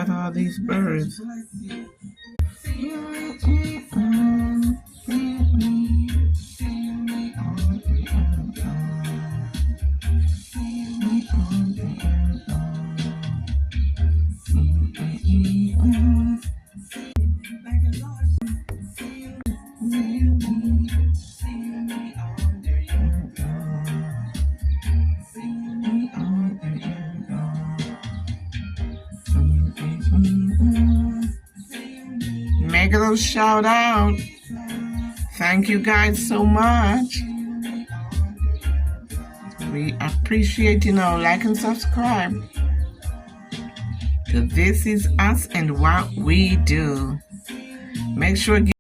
at all these birds. Make a little shout out. Thank you guys so much. We appreciate, like and subscribe to This Is Us and What We Do. Make sure